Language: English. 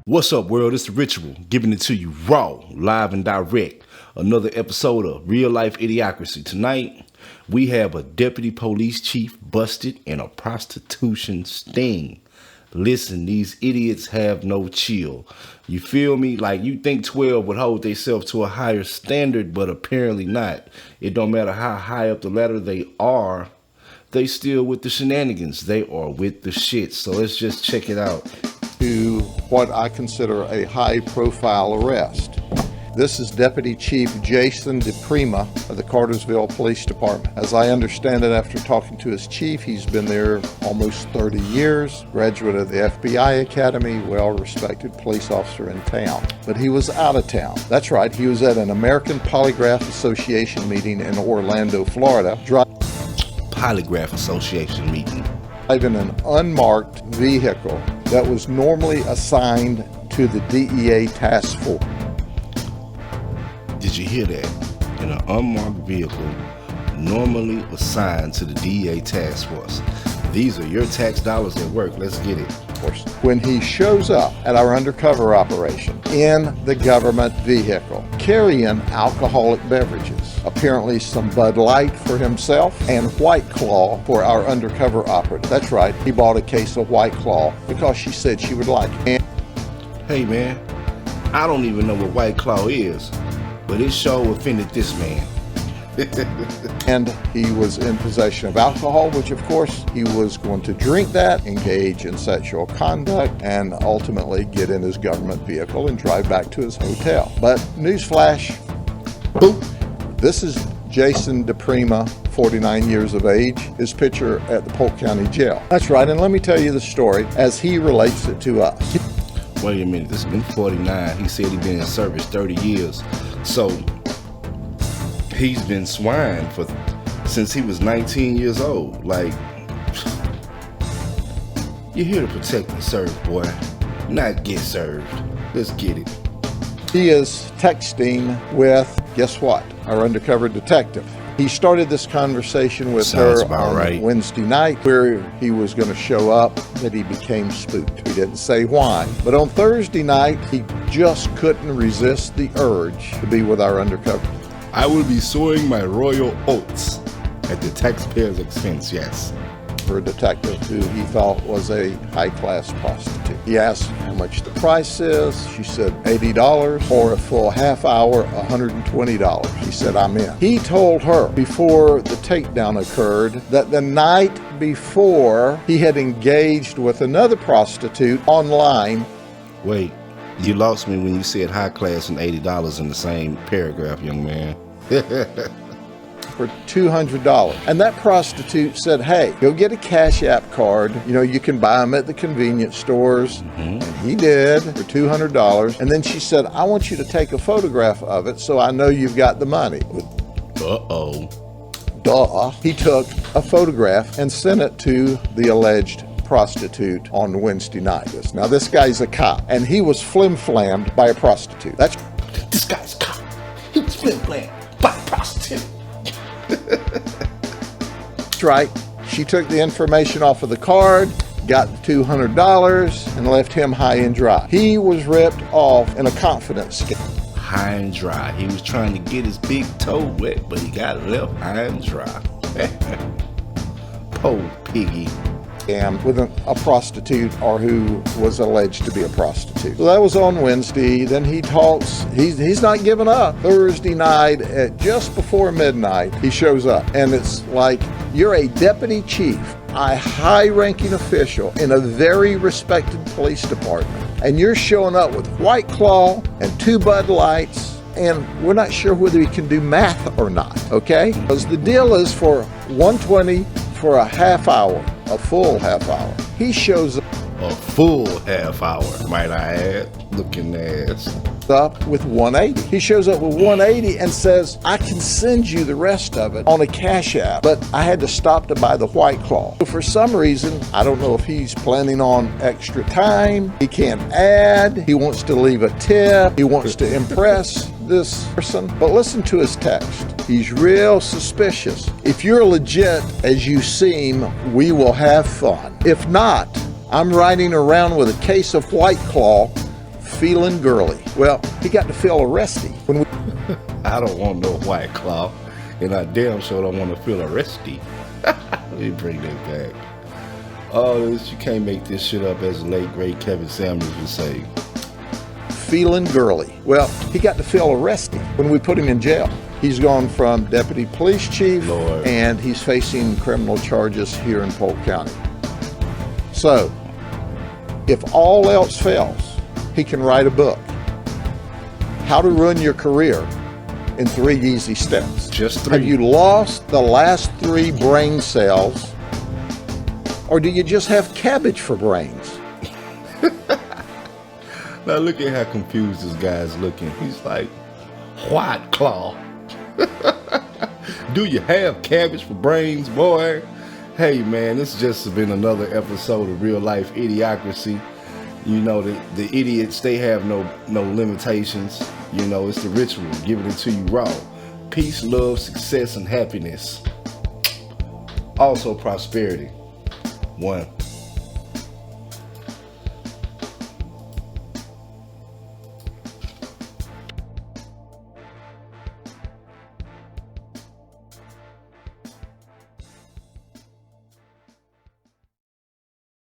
What's up, world? It's The Ritual, giving it to you raw, live and direct. Another episode of Real Life Idocracy. Tonight, we have a deputy police chief busted in a prostitution sting. Listen, these idiots have no chill. You feel me? Like, you think 12 would hold themselves to a higher standard, but apparently not. It don't matter how high up the ladder they are, they still with the shenanigans. They are with the shit. So let's just check it out. To what I consider a high-profile arrest. This is Deputy Chief Jason DePrima of the Cartersville Police Department. As I understand it, after talking to his chief, he's been there almost 30 years, graduate of the FBI Academy, well-respected police officer in town. But he was out of town. That's right, he was at an American Polygraph Association meeting in Orlando, Florida. Polygraph Association meeting. Driving an unmarked vehicle that was normally assigned to the DEA task force. Did you hear that? In an unmarked vehicle normally assigned to the DEA task force. These are your tax dollars at work. Let's get it. When he shows up at our undercover operation in the government vehicle, carrying alcoholic beverages, apparently some Bud Light for himself and White Claw for our undercover operative. That's right, he bought a case of White Claw because she said she would like it. Hey man, I don't even know what White Claw is, but it sure offended this man. And he was in possession of alcohol, which of course he was going to drink that, engage in sexual conduct, and ultimately get in his government vehicle and drive back to his hotel. But newsflash, boop, this is Jason DePrima, 49 years of age, his picture at the Polk County Jail. That's right, and let me tell you the story as he relates it to us. Wait a minute, this has been 49. He said he'd been in service 30 years. So he's been swine since he was 19 years old. Like, you're here to protect and serve, boy, not get served. Let's get it. He is texting with, guess what, our undercover detective. He started this conversation with her on Wednesday night where he was going to show up, that he became spooked. He didn't say why. But on Thursday night, he just couldn't resist the urge to be with our undercover. I will be sowing my royal oats at the taxpayer's expense, yes. For a detective who he thought was a high-class prostitute. He asked how much the price is. She said $80, for a full half hour, $120. He said, I'm in. He told her before the takedown occurred that the night before he had engaged with another prostitute online. Wait, you lost me when you said high class and $80 in the same paragraph, young man. For $200. And that prostitute said, hey, go get a Cash App card. You know, you can buy them at the convenience stores. And he did for $200. And then she said, I want you to take a photograph of it so I know you've got the money. Uh-oh. Duh. He took a photograph and sent it to the alleged prostitute on Wednesday night. Now, this guy's a cop, and he was flim-flammed by a prostitute. This guy's a cop. He was flim-flammed by a prostitute. That's right. She took the information off of the card, got the $200, and left him high and dry. He was ripped off in a confidence scam. High and dry. He was trying to get his big toe wet, but he got left high and dry. Poor piggy. With a prostitute, or who was alleged to be a prostitute. So that was on Wednesday. Then he talks, he's not giving up. Thursday night at just before midnight, he shows up, and it's like, you're a deputy chief, a high-ranking official in a very respected police department, and you're showing up with White Claw and 2 Bud Lights, and we're not sure whether he can do math or not, okay? Because the deal is for $120 for a half hour. A full half hour. He shows a full half hour, might I add, looking ass. Up with $180. He shows up with $180 and says, I can send you the rest of it on a Cash App, but I had to stop to buy the White Claw. So for some reason, I don't know if he's planning on extra time, he can't add, he wants to leave a tip, he wants to impress this person. But listen to his text. He's real suspicious. If you're legit as you seem, we will have fun. If not, I'm riding around with a case of White Claw Feeling girly. Well, he got to feel arresty when we I don't want no White Claw, and I damn sure don't want to feel arresty. Let me bring that back. Oh, you can't make this shit up, as the late great Kevin Samuels would say. feeling girly. Well, he got to feel arresty when we put him in jail. He's gone from deputy police chief, Lord. and he's facing criminal charges here in Polk County. So, if all else fails, he can write a book. How to Ruin Your Career in 3 Easy Steps. Just 3. Have you lost the last 3 brain cells, or do you just have cabbage for brains? Now look at how confused this guy's looking. He's like, White Claw. Do you have cabbage for brains, boy? Hey man, this has just been another episode of Real Life Idiocracy. You know, the idiots, they have no limitations. You know, it's the ritual, giving it to you raw. Peace, love, success, and happiness. Also prosperity. 1.